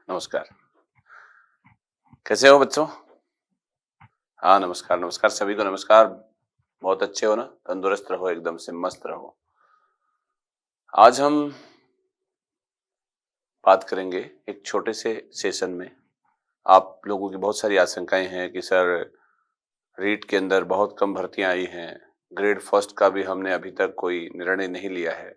नमस्कार। कैसे हो बच्चों? हाँ, नमस्कार, नमस्कार सभी को नमस्कार। बहुत अच्छे हो ना? तंदुरुस्त रहो, एकदम से मस्त रहो। आज हम बात करेंगे एक छोटे से सेशन में। आप लोगों की बहुत सारी आशंकाएँ हैं कि सर रीट के अंदर बहुत कम भर्तियाँ आई हैं। ग्रेड फर्स्ट का भी हमने अभी तक कोई निर्णय नहीं लिया है।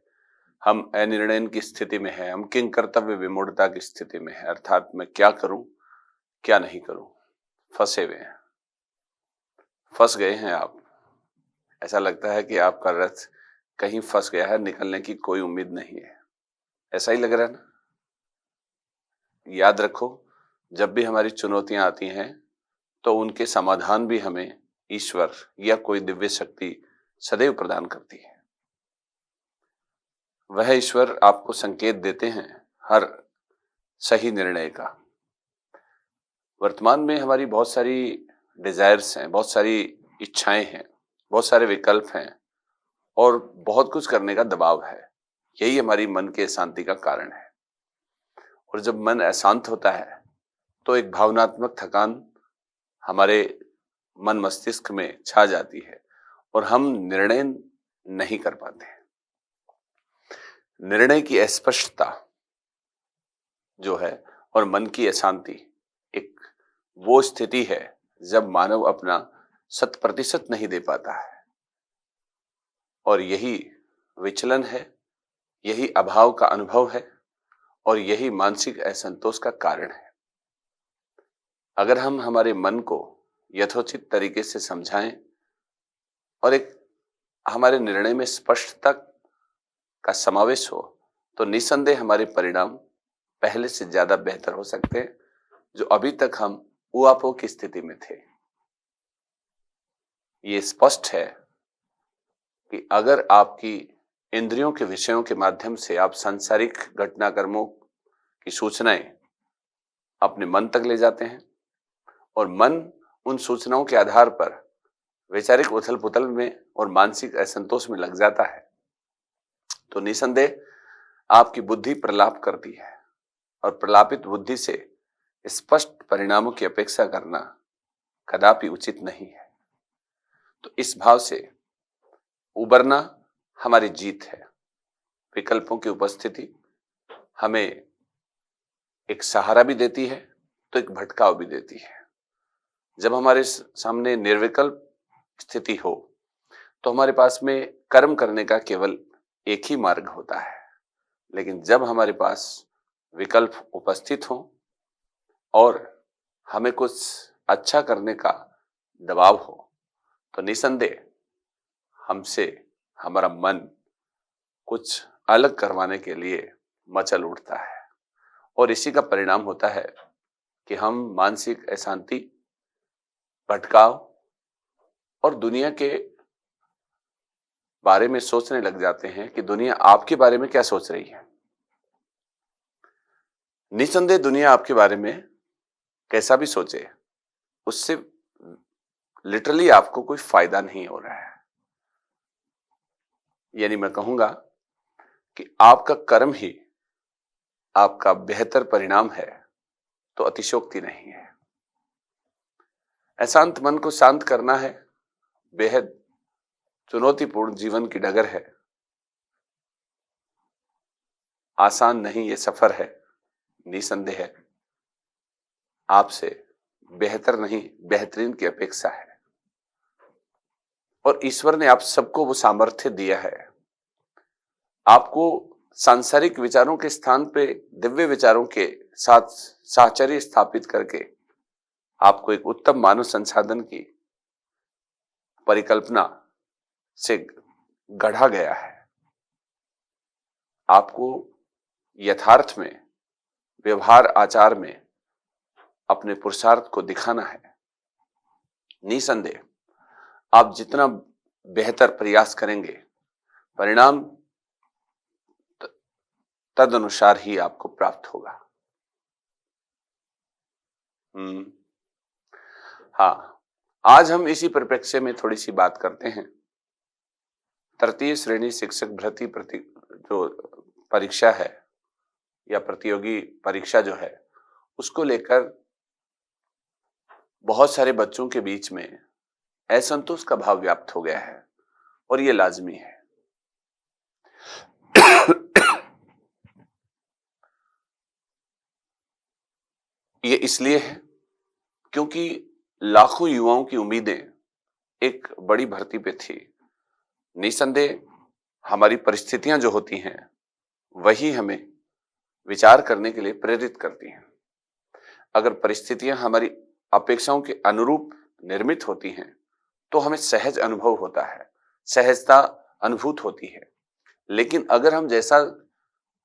हम अनिर्णयन की स्थिति में हैं, हम किंग कर्तव्य विमूढ़ता की स्थिति में हैं, अर्थात मैं क्या करूँ, क्या नहीं करूँ? फँसे हुए हैं। फँस गए हैं आप। ऐसा लगता है कि आपका रथ कहीं फंस गया है, निकलने की कोई उम्मीद नहीं है। ऐसा ही लग रहा है ना? याद रखो, जब भी हमारी चुनौतियां आती हैं, तो उनके समाधान भी हमें ईश्वर या कोई दिव्य शक्ति सदैव प्रदान करती है। वह ईश्वर आपको संकेत देते हैं हर सही निर्णय का। वर्तमान में हमारी बहुत सारी डिजायर्स हैं, बहुत सारी इच्छाएं हैं, बहुत सारे विकल्प हैं और बहुत कुछ करने का दबाव है। यही हमारी मन के शांति का कारण है। और जब मन अशांत होता है तो एक भावनात्मक थकान हमारे मन मस्तिष्क में छा जाती है और हम निर्णय नहीं कर पाते। निर्णय की अस्पष्टता जो है और मन की अशांति एक वो स्थिति है जब मानव अपना 100% नहीं दे पाता है। और यही विचलन है, यही अभाव का अनुभव है और यही मानसिक असंतोष का कारण है। अगर हम हमारे मन को यथोचित तरीके से समझाएं और एक हमारे निर्णय में स्पष्टता का समावेश हो, तो निसंदेह हमारे परिणाम पहले से ज्यादा बेहतर हो सकते हैं, जो अभी तक हम उआपो की स्थिति में थे। ये स्पष्ट है कि अगर आपकी इंद्रियों के विषयों के माध्यम से आप सांसारिक घटनाक्रमों की सूचनाएं अपने मन तक ले जाते हैं और मन उन सूचनाओं के आधार पर वैचारिक उथल पुथल में और मानसिक असंतोष में लग जाता है, तो निसंदेह आपकी बुद्धि प्रलाप करती है और प्रलापित बुद्धि से स्पष्ट परिणामों की अपेक्षा करना कदापि उचित नहीं है। तो इस भाव से उबरना हमारी जीत है। विकल्पों की उपस्थिति हमें एक सहारा भी देती है तो एक भटकाव भी देती है। जब हमारे सामने निर्विकल्प स्थिति हो तो हमारे पास में कर्म करने का केवल एक ही मार्ग होता है। लेकिन जब हमारे पास विकल्प उपस्थित हो और हमें कुछ अच्छा करने का दबाव हो, तो निसंदेह हमसे हमारा मन कुछ अलग करवाने के लिए मचल उठता है और इसी का परिणाम होता है कि हम मानसिक अशांति, भटकाव और दुनिया के बारे में सोचने लग जाते हैं कि दुनिया आपके बारे में क्या सोच रही है। निसंदेह दुनिया आपके बारे में कैसा भी सोचे, उससे लिटरली आपको कोई फायदा नहीं हो रहा है। यानी मैं कहूंगा कि आपका कर्म ही आपका बेहतर परिणाम है, तो अतिशयोक्ति नहीं है। अशांत मन को शांत करना है बेहद चुनौतीपूर्ण जीवन की डगर है। आसान नहीं ये सफर है। निसंदेह है आपसे बेहतर नहीं बेहतरीन की अपेक्षा है और ईश्वर ने आप सबको वो सामर्थ्य दिया है। आपको सांसारिक विचारों के स्थान पे दिव्य विचारों के साथ साहचर्य स्थापित करके आपको एक उत्तम मानव संसाधन की परिकल्पना से गढ़ा गया है। आपको यथार्थ में, व्यवहार आचार में अपने पुरुषार्थ को दिखाना है। निसंदेह आप जितना बेहतर प्रयास करेंगे, परिणाम तद अनुसार ही आपको प्राप्त होगा। हाँ, आज हम इसी परिप्रेक्ष्य में थोड़ी सी बात करते हैं। तृतीय श्रेणी शिक्षक भर्ती जो परीक्षा है या प्रतियोगी परीक्षा जो है, उसको लेकर बहुत सारे बच्चों के बीच में असंतोष का भाव व्याप्त हो गया है और ये लाजमी है। ये इसलिए है क्योंकि लाखों युवाओं की उम्मीदें एक बड़ी भर्ती पे थी। निसंदेह हमारी परिस्थितियां जो होती हैं वही हमें विचार करने के लिए प्रेरित करती हैं। अगर परिस्थितियां हमारी अपेक्षाओं के अनुरूप निर्मित होती हैं तो हमें सहज अनुभव होता है, सहजता अनुभूत होती है। लेकिन अगर हम जैसा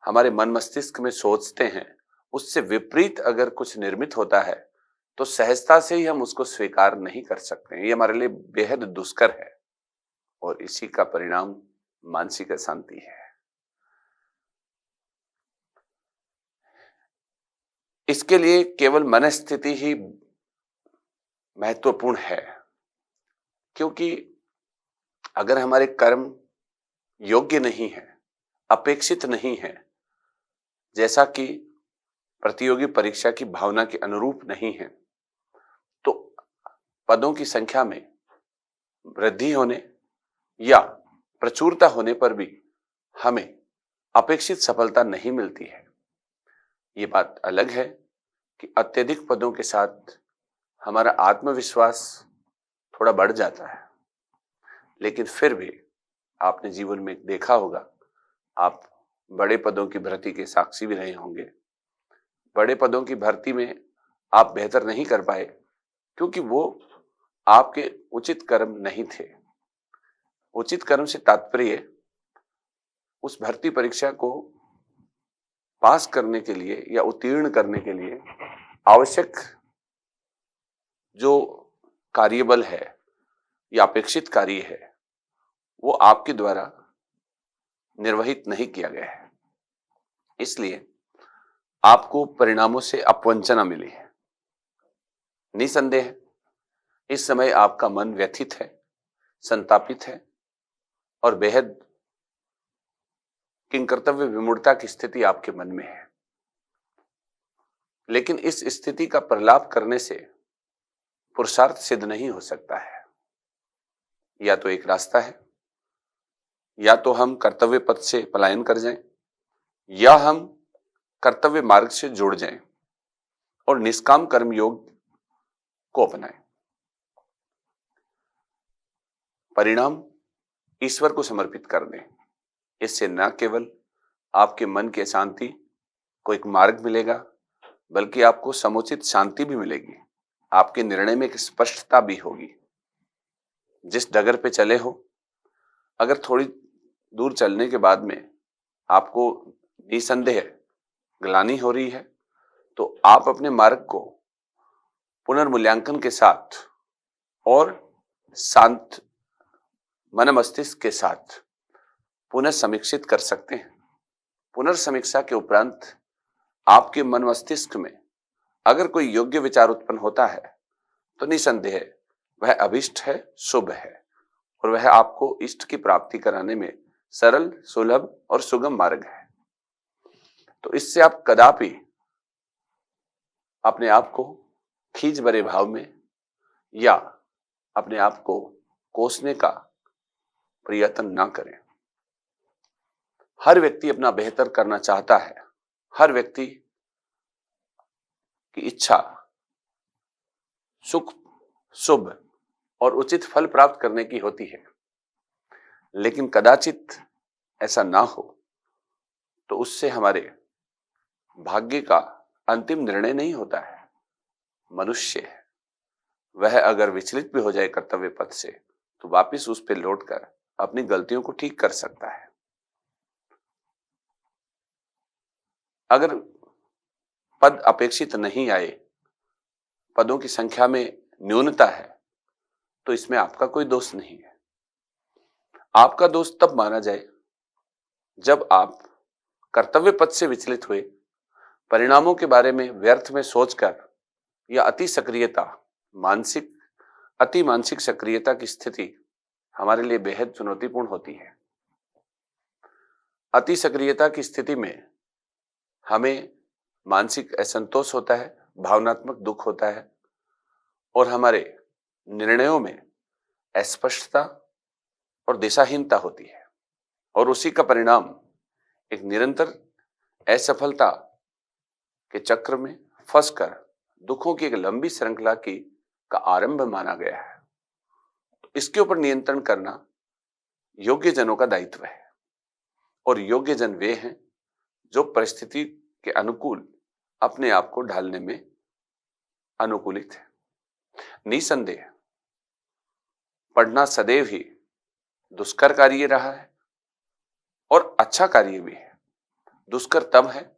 हमारे मन मस्तिष्क में सोचते हैं उससे विपरीत अगर कुछ निर्मित होता है तो सहजता से ही हम उसको स्वीकार नहीं कर सकते हैं। ये हमारे लिए बेहद दुष्कर है और इसी का परिणाम मानसिक अशांति है। इसके लिए केवल मनस्थिति ही महत्वपूर्ण है, क्योंकि अगर हमारे कर्म योग्य नहीं है, अपेक्षित नहीं है, जैसा कि प्रतियोगी परीक्षा की भावना के अनुरूप नहीं है, तो पदों की संख्या में वृद्धि होने या प्रचुरता होने पर भी हमें अपेक्षित सफलता नहीं मिलती है। ये बात अलग है कि अत्यधिक पदों के साथ हमारा आत्मविश्वास थोड़ा बढ़ जाता है, लेकिन फिर भी आपने जीवन में देखा होगा, आप बड़े पदों की भर्ती के साक्षी भी रहे होंगे। बड़े पदों की भर्ती में आप बेहतर नहीं कर पाए क्योंकि वो आपके उचित कर्म नहीं थे। उचित कर्म से तात्पर्य उस भर्ती परीक्षा को पास करने के लिए या उत्तीर्ण करने के लिए आवश्यक जो कार्यबल है या अपेक्षित कार्य है वो आपके द्वारा निर्वहित नहीं किया गया है, इसलिए आपको परिणामों से अपवंचना मिली है। निसंदेह इस समय आपका मन व्यथित है, संतापित है और बेहद किंकर्तव्य विमूढ़ता की स्थिति आपके मन में है। लेकिन इस स्थिति का प्रलाप करने से पुरुषार्थ सिद्ध नहीं हो सकता है। या तो एक रास्ता है, या तो हम कर्तव्य पथ से पलायन कर जाएं, या हम कर्तव्य मार्ग से जुड़ जाएं और निष्काम कर्म योग को अपनाएं। परिणाम ईश्वर को समर्पित कर दें। इससे न केवल आपके मन की शांति को एक मार्ग मिलेगा, बल्कि आपको समुचित शांति भी मिलेगी। आपके निर्णय में एक स्पष्टता भी होगी। जिस डगर पे चले हो, अगर थोड़ी दूर चलने के बाद में आपको निसंदेह ग्लानि हो रही है, तो आप अपने मार्ग को पुनर्मूल्यांकन के साथ और शांत मन मस्तिष्क के साथ पुनः समीक्षित कर सकते हैं। पुनर्समीक्षा के उपरांत आपके मन मस्तिष्क में अगर कोई योग्य विचार उत्पन्न होता है तो निसंदेह वह अभिष्ट है, शुभ है और वह आपको इष्ट की प्राप्ति कराने में सरल, सुलभ और सुगम मार्ग है। तो इससे आप कदापि अपने आप को खींच भरे भाव में या अपने आप को कोसने का प्रयत्न ना करें। हर व्यक्ति अपना बेहतर करना चाहता है। हर व्यक्ति की इच्छा सुख, शुभ और उचित फल प्राप्त करने की होती है, लेकिन कदाचित ऐसा ना हो तो उससे हमारे भाग्य का अंतिम निर्णय नहीं होता है। मनुष्य है, वह अगर विचलित भी हो जाए कर्तव्य पथ से तो वापिस उस पर लौटकर अपनी गलतियों को ठीक कर सकता है। अगर पद अपेक्षित नहीं आए, पदों की संख्या में न्यूनता है, तो इसमें आपका कोई दोष नहीं है। आपका दोष तब माना जाए जब आप कर्तव्य पथ से विचलित हुए, परिणामों के बारे में व्यर्थ में सोचकर या अति मानसिक सक्रियता की स्थिति हमारे लिए बेहद चुनौतीपूर्ण होती है। अति सक्रियता की स्थिति में हमें मानसिक असंतोष होता है भावनात्मक दुख होता है और हमारे निर्णयों में अस्पष्टता और दिशाहीनता होती है और उसी का परिणाम एक निरंतर असफलता के चक्र में फंसकर दुखों की एक लंबी श्रृंखला का आरंभ माना गया है। इसके ऊपर नियंत्रण करना योग्य जनों का दायित्व है और योग्य जन वे हैं जो परिस्थिति के अनुकूल अपने आप को ढालने में अनुकूलित है। निसंदेह पढ़ना सदैव ही दुष्कर कार्य रहा है और अच्छा कार्य भी है। दुष्कर तब है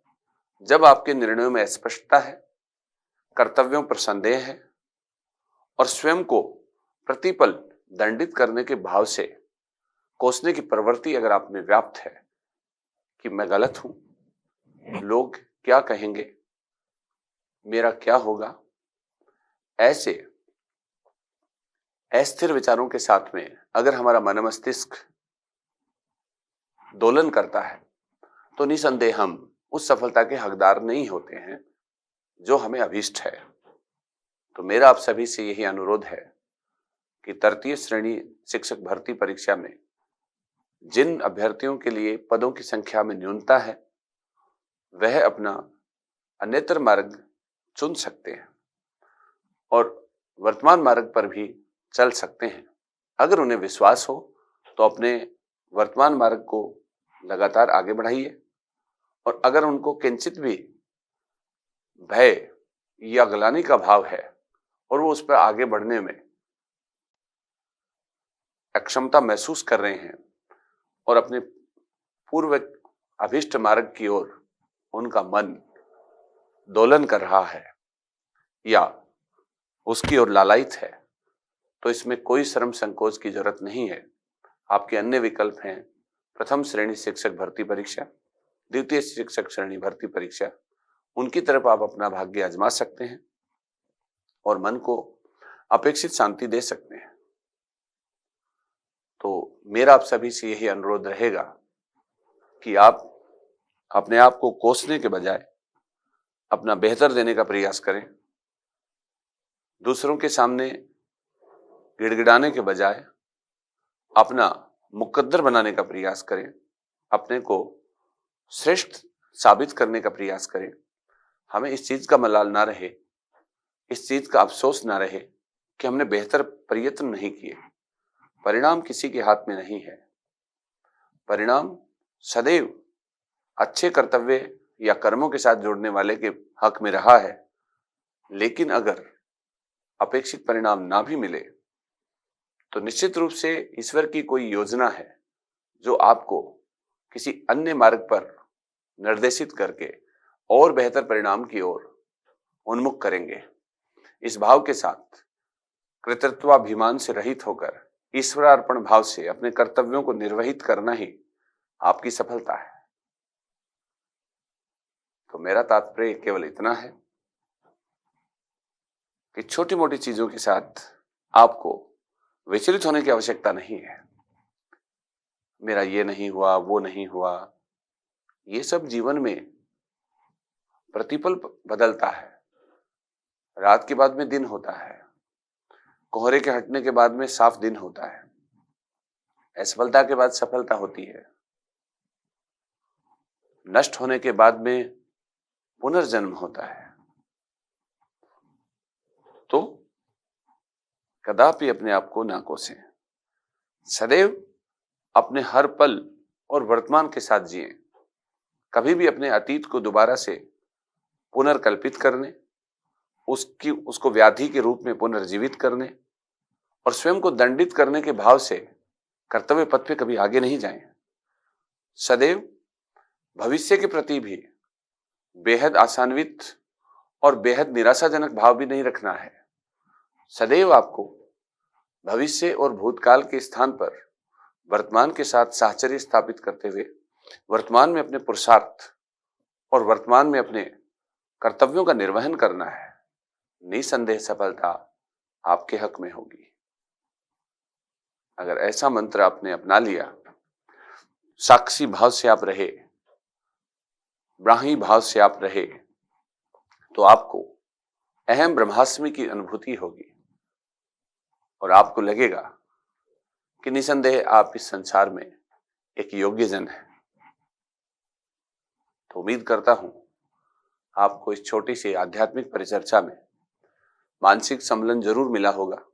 जब आपके निर्णयों में अस्पष्टता है, कर्तव्यों पर संदेह है और स्वयं को प्रतिपल दंडित करने के भाव से कोसने की प्रवृत्ति अगर आप में व्याप्त है कि मैं गलत हूं, लोग क्या कहेंगे, मेरा क्या होगा, ऐसे अस्थिर विचारों के साथ में अगर हमारा मन मस्तिष्क दोलन करता है तो निसंदेह हम उस सफलता के हकदार नहीं होते हैं जो हमें अभीष्ट है। तो मेरा आप सभी से यही अनुरोध है कि तृतीय श्रेणी शिक्षक भर्ती परीक्षा में जिन अभ्यर्थियों के लिए पदों की संख्या में न्यूनता है वह अपना अन्यत्र मार्ग चुन सकते हैं और वर्तमान मार्ग पर भी चल सकते हैं। अगर उन्हें विश्वास हो तो अपने वर्तमान मार्ग को लगातार आगे बढ़ाइए और अगर उनको किंचित भी भय या ग्लानि का भाव है और वो उस पर आगे बढ़ने में अक्षमता महसूस कर रहे हैं और अपने पूर्व अभिष्ट मार्ग की ओर उनका मन दोलन कर रहा है या उसकी ओर लालायित है, तो इसमें कोई शर्म संकोच की जरूरत नहीं है। आपके अन्य विकल्प हैं प्रथम श्रेणी शिक्षक भर्ती परीक्षा, द्वितीय शिक्षक श्रेणी भर्ती परीक्षा। उनकी तरफ आप अपना भाग्य आजमा सकते हैं और मन को अपेक्षित शांति दे सकते हैं। तो मेरा आप सभी से यही अनुरोध रहेगा कि आप अपने आप को कोसने के बजाय अपना बेहतर देने का प्रयास करें। दूसरों के सामने गिड़गिड़ाने के बजाय अपना मुकद्दर बनाने का प्रयास करें, अपने को श्रेष्ठ साबित करने का प्रयास करें। हमें इस चीज का मलाल ना रहे, इस चीज का अफसोस ना रहे कि हमने बेहतर प्रयत्न नहीं किए। परिणाम किसी के हाथ में नहीं है। परिणाम सदैव अच्छे कर्तव्य या कर्मों के साथ जुड़ने वाले के हक में रहा है, लेकिन अगर अपेक्षित परिणाम ना भी मिले तो निश्चित रूप से ईश्वर की कोई योजना है जो आपको किसी अन्य मार्ग पर निर्देशित करके और बेहतर परिणाम की ओर उन्मुख करेंगे। इस भाव के साथ कृतज्ञताभिमान से रहित होकर ईश्वरार्पण भाव से अपने कर्तव्यों को निर्वहित करना ही आपकी सफलता है। तो मेरा तात्पर्य केवल इतना है कि छोटी मोटी चीजों के साथ आपको विचलित होने की आवश्यकता नहीं है। मेरा ये नहीं हुआ, वो नहीं हुआ, ये सब जीवन में प्रतिपल बदलता है। रात के बाद में दिन होता है, कोहरे के हटने के बाद में साफ दिन होता है, असफलता के बाद सफलता होती है, नष्ट होने के बाद में पुनर्जन्म होता है। तो कदापि अपने आप को ना कोसें, सदैव अपने हर पल और वर्तमान के साथ जिएं। कभी भी अपने अतीत को दोबारा से पुनर्कल्पित करने, उसको व्याधि के रूप में पुनर्जीवित करने और स्वयं को दंडित करने के भाव से कर्तव्य पथ पे कभी आगे नहीं जाएं। सदैव भविष्य के प्रति भी बेहद आशान्वित और बेहद निराशाजनक भाव भी नहीं रखना है। सदैव आपको भविष्य और भूतकाल के स्थान पर वर्तमान के साथ साहचर्य स्थापित करते हुए वर्तमान में अपने पुरुषार्थ और वर्तमान में अपने कर्तव्यों का निर्वहन करना है। निसंदेह सफलता आपके हक में होगी। अगर ऐसा मंत्र आपने अपना लिया, साक्षी भाव से आप रहे, ब्राह्मी भाव से आप रहे, तो आपको अहम ब्रह्मास्मि की अनुभूति होगी और आपको लगेगा कि निसंदेह आप इस संसार में एक योग्य जन है। तो उम्मीद करता हूं आपको इस छोटी सी आध्यात्मिक परिचर्चा में मानसिक सम्मिलन जरूर मिला होगा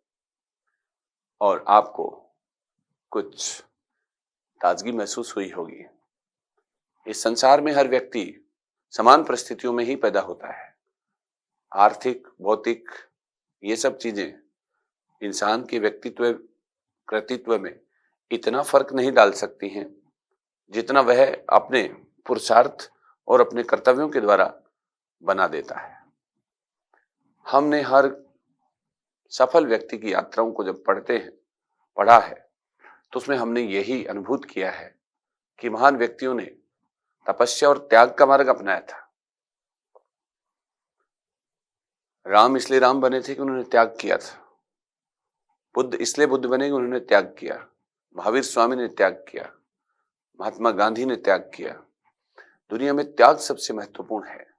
और आपको कुछ ताजगी महसूस हुई होगी। इस संसार में हर व्यक्ति समान परिस्थितियों में ही पैदा होता है। आर्थिक, भौतिक, ये सब चीजें इंसान के व्यक्तित्व, कृतित्व में इतना फर्क नहीं डाल सकती हैं जितना वह अपने पुरुषार्थ और अपने कर्तव्यों के द्वारा बना देता है। हमने हर सफल व्यक्ति की यात्राओं को जब पढ़ा है तो उसमें हमने यही अनुभूत किया है कि महान व्यक्तियों ने तपस्या और त्याग का मार्ग अपनाया था। राम इसलिए राम बने थे कि उन्होंने त्याग किया था। बुद्ध इसलिए बुद्ध बने कि उन्होंने त्याग किया। महावीर स्वामी ने त्याग किया। महात्मा गांधी ने त्याग किया। दुनिया में त्याग सबसे महत्वपूर्ण है।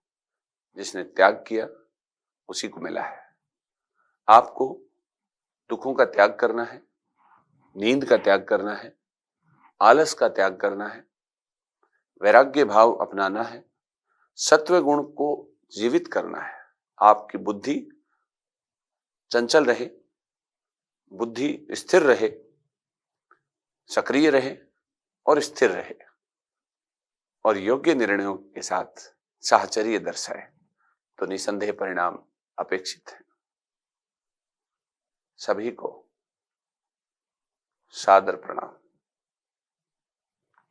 जिसने त्याग किया उसी को मिला है। आपको दुखों का त्याग करना है, नींद का त्याग करना है, आलस का त्याग करना है, वैराग्य भाव अपनाना है, सत्व गुण को जीवित करना है। आपकी बुद्धि चंचल रहे, बुद्धि स्थिर रहे, सक्रिय रहे और स्थिर रहे और योग्य निर्णयों के साथ साहचर्य दर्शाए तो निसंदेह परिणाम अपेक्षित है। सभी को सादर प्रणाम।